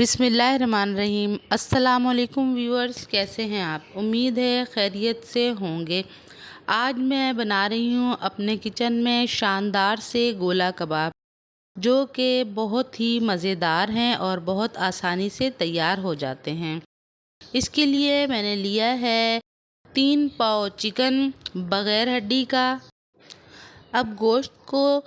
बिस्मिल्लाहिर्रहमानिर्रहीम। अस्सलामुअलैकुम व्यूअर्स, कैसे हैं आप? उम्मीद है खैरियत से होंगे। आज मैं बना रही हूँ अपने किचन में शानदार से गोला कबाब, जो कि बहुत ही मज़ेदार हैं और बहुत आसानी से तैयार हो जाते हैं। इसके लिए मैंने लिया है 3 पाव चिकन बग़ैर हड्डी का। अब गोश्त को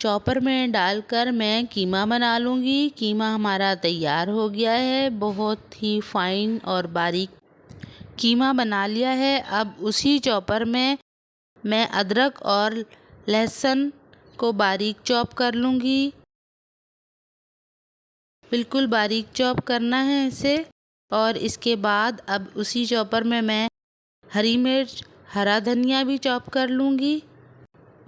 चॉपर में डालकर मैं कीमा बना लूँगी। कीमा हमारा तैयार हो गया है, बहुत ही फाइन और बारीक कीमा बना लिया है। अब उसी चॉपर में मैं अदरक और लहसुन को बारीक चॉप कर लूँगी। बिल्कुल बारीक चॉप करना है इसे। और इसके बाद अब उसी चॉपर में मैं हरी मिर्च, हरा धनिया भी चॉप कर लूँगी।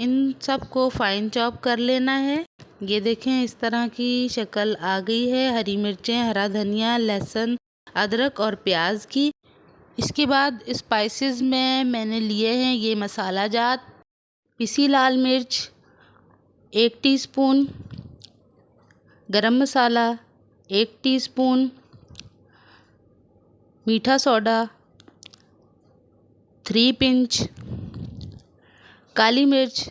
इन सब को फाइन चॉप कर लेना है। ये देखें, इस तरह की शक्ल आ गई है हरी मिर्चें, हरा धनिया, लहसुन, अदरक और प्याज की। इसके बाद स्पाइसेस में मैंने लिए हैं ये मसाला जात, पिसी लाल मिर्च 1 टीस्पून, गरम मसाला 1 टीस्पून, मीठा सोडा 3 पिंच, काली मिर्च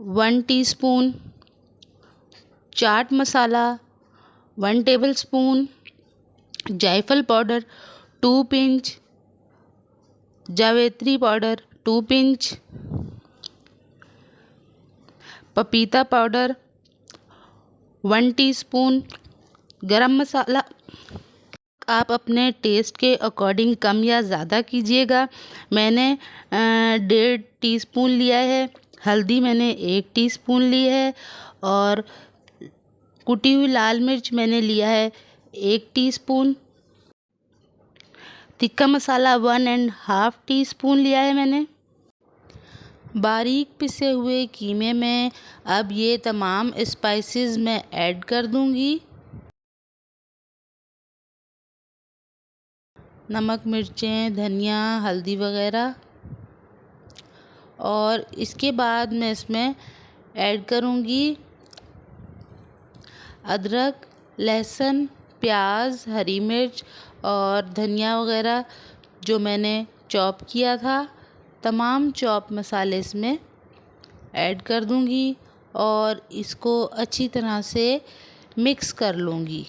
1 टीस्पून, चाट मसाला 1 टेबलस्पून, जायफल पाउडर 2 पिंच, जावित्री पाउडर 2 पिंच, पपीता पाउडर 1 टीस्पून, गरम मसाला आप अपने टेस्ट के अकॉर्डिंग कम या ज़्यादा कीजिएगा। मैंने 1.5 टीस्पून लिया है। हल्दी मैंने 1 टीस्पून ली है और कुटी हुई लाल मिर्च मैंने लिया है 1 टीस्पून। तिक्का मसाला 1.5 टीस्पून लिया है मैंने। बारीक पिसे हुए कीमे में अब ये तमाम स्पाइसेस मैं ऐड कर दूंगी। नमक, मिर्चें, धनिया, हल्दी वगैरह। और इसके बाद मैं इसमें ऐड करूंगी अदरक, लहसुन, प्याज, हरी मिर्च और धनिया वगैरह जो मैंने चॉप किया था। तमाम चॉप मसाले इसमें ऐड कर दूंगी और इसको अच्छी तरह से मिक्स कर लूँगी।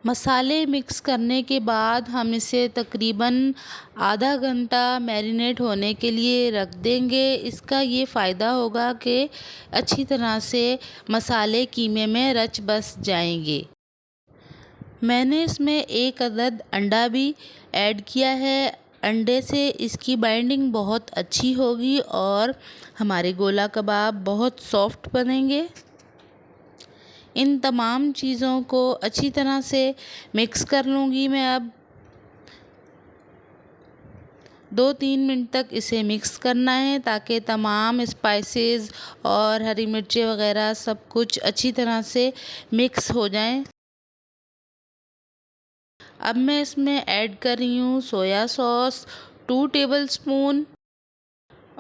मसाले मिक्स करने के बाद हम इसे तकरीबन आधा घंटा मैरिनेट होने के लिए रख देंगे। इसका ये फ़ायदा होगा कि अच्छी तरह से मसाले कीमे में रच बस जाएंगे। मैंने इसमें 1 अदद अंडा भी ऐड किया है। अंडे से इसकी बाइंडिंग बहुत अच्छी होगी और हमारे गोला कबाब बहुत सॉफ्ट बनेंगे। इन तमाम चीज़ों को अच्छी तरह से मिक्स कर लूँगी मैं। अब 2-3 मिनट तक इसे मिक्स करना है ताकि तमाम स्पाइसेस और हरी मिर्चें वगैरह सब कुछ अच्छी तरह से मिक्स हो जाएं। अब मैं इसमें ऐड कर रही हूँ सोया सॉस 2 टेबलस्पून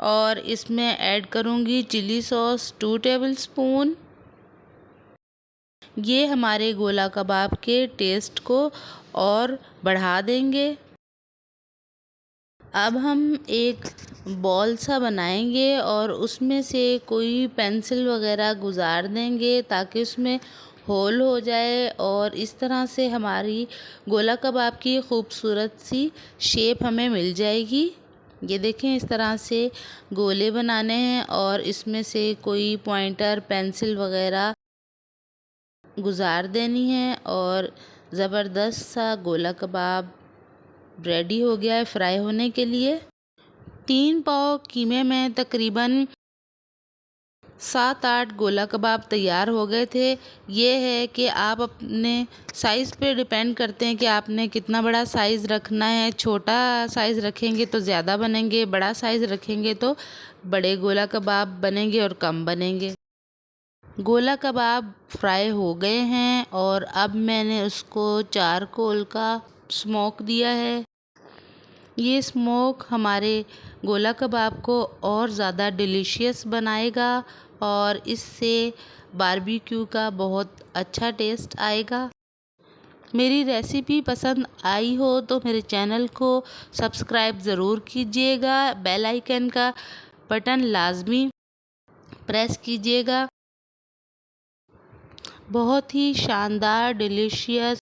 और इसमें ऐड करूँगी चिली सॉस 2 टेबलस्पून। ये हमारे गोला कबाब के टेस्ट को और बढ़ा देंगे। अब हम एक बॉल सा बनाएंगे और उसमें से कोई पेंसिल वगैरह गुजार देंगे ताकि उसमें होल हो जाए और इस तरह से हमारी गोला कबाब की खूबसूरत सी शेप हमें मिल जाएगी। ये देखें, इस तरह से गोले बनाने हैं और इसमें से कोई पॉइंटर पेंसिल वगैरह गुजार देनी है और ज़बरदस्त सा गोला कबाब रेडी हो गया है फ्राई होने के लिए। 3 पाव कीमे में तकरीबन 7-8 गोला कबाब तैयार हो गए थे। ये है कि आप अपने साइज़ पे डिपेंड करते हैं कि आपने कितना बड़ा साइज़ रखना है। छोटा साइज़ रखेंगे तो ज़्यादा बनेंगे, बड़ा साइज़ रखेंगे तो बड़े गोला कबाब बनेंगे और कम बनेंगे। गोला कबाब फ्राई हो गए हैं और अब मैंने उसको चारकोल का स्मोक दिया है। ये स्मोक हमारे गोला कबाब को और ज़्यादा डिलीशियस बनाएगा और इससे बारबेक्यू का बहुत अच्छा टेस्ट आएगा। मेरी रेसिपी पसंद आई हो तो मेरे चैनल को सब्सक्राइब ज़रूर कीजिएगा, बेल आइकन का बटन लाजमी प्रेस कीजिएगा। बहुत ही शानदार डिलीशियस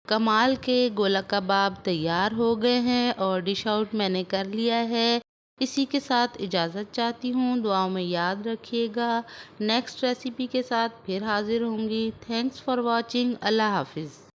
कमाल के गोला कबाब तैयार हो गए हैं और डिश आउट मैंने कर लिया है। इसी के साथ इजाज़त चाहती हूँ, दुआओं में याद रखिएगा। नेक्स्ट रेसिपी के साथ फिर हाज़िर होंगी। Thanks for watching. अल्लाह हाफिज़।